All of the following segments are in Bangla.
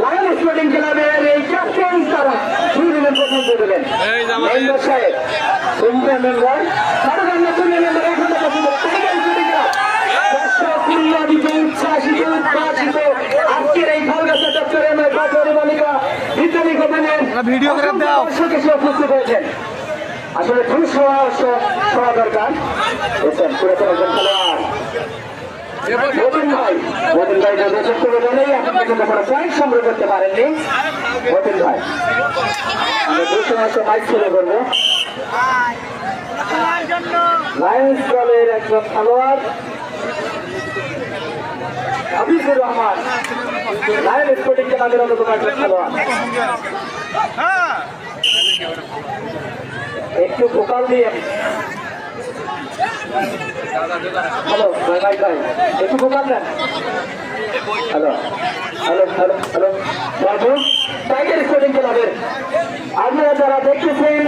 লায়ন স্পোর্টিং ক্লাবের এই ক্যাপ্টেন তারা সুইডেনের প্রথম দেবেন মেম্বার সাহেব সুন্দর মেম্বার এখন আজকের এই ভালবাসা চত্বরে মালিকা বিদ্যালয় ভবনের ভিডিও উপস্থিত হয়েছেন। আসলে খুব সভা দরকার পুরাতন খেলোয়াড় মতিন ভাই নির্দেশন করে বলেই এখন পর্যন্ত কোনো পয়েন্ট সংগ্রহ করতে পারেননি মতিন ভাই। আমরা 200 মাইক ছেলে করবো লায়ন্স দলের একজন খেলোয়াড় হাফিজুর রহমান লায়ন স্পোর্টিং ক্লাবের অন্যতম একজন খেলোয়াড়। একটু ভোকাল দিয়ে হ্যালো ভাই একটু ভোকাল দেন। হ্যালো হ্যালো হ্যালো হ্যালো বাবু টাইগার স্পোর্টিং ক্লাবের আপনারা যারা দেখতেছেন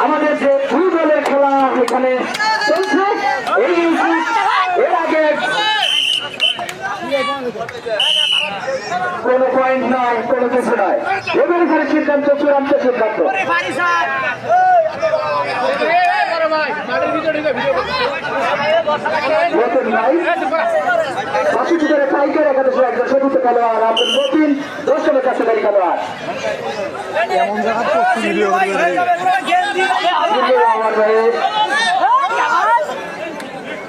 আমাদের যে দুই দলের খেলা এখানে চলছে এর আগে কোনো পয়েন্ট নয় কোনো কিছু নয় এবার এখানে সিদ্ধান্ত চূড়ান্ত সিদ্ধান্ত নতুন নাই বাকি ভিতরে টাইগার একাদশ একজন চতুর্থ খেলোয়াড় আপনার নতুন 10 জনের কাছে গাড়ি খেলোয়াড় আমার ভাই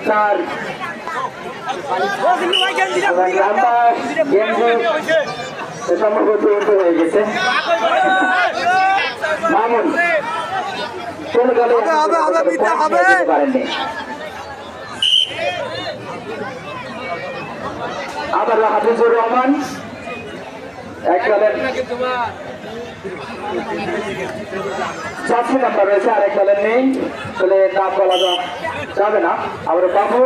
তার সম্ভবত হয়ে গেছে মামুন কোন কালে পারেননি। আবার হাফিজুর রহমান এক দলের 4 নাম্বার রয়েছে আরেক দলের নেই তাহলে নাম বলা যাবে না। আবার বাবু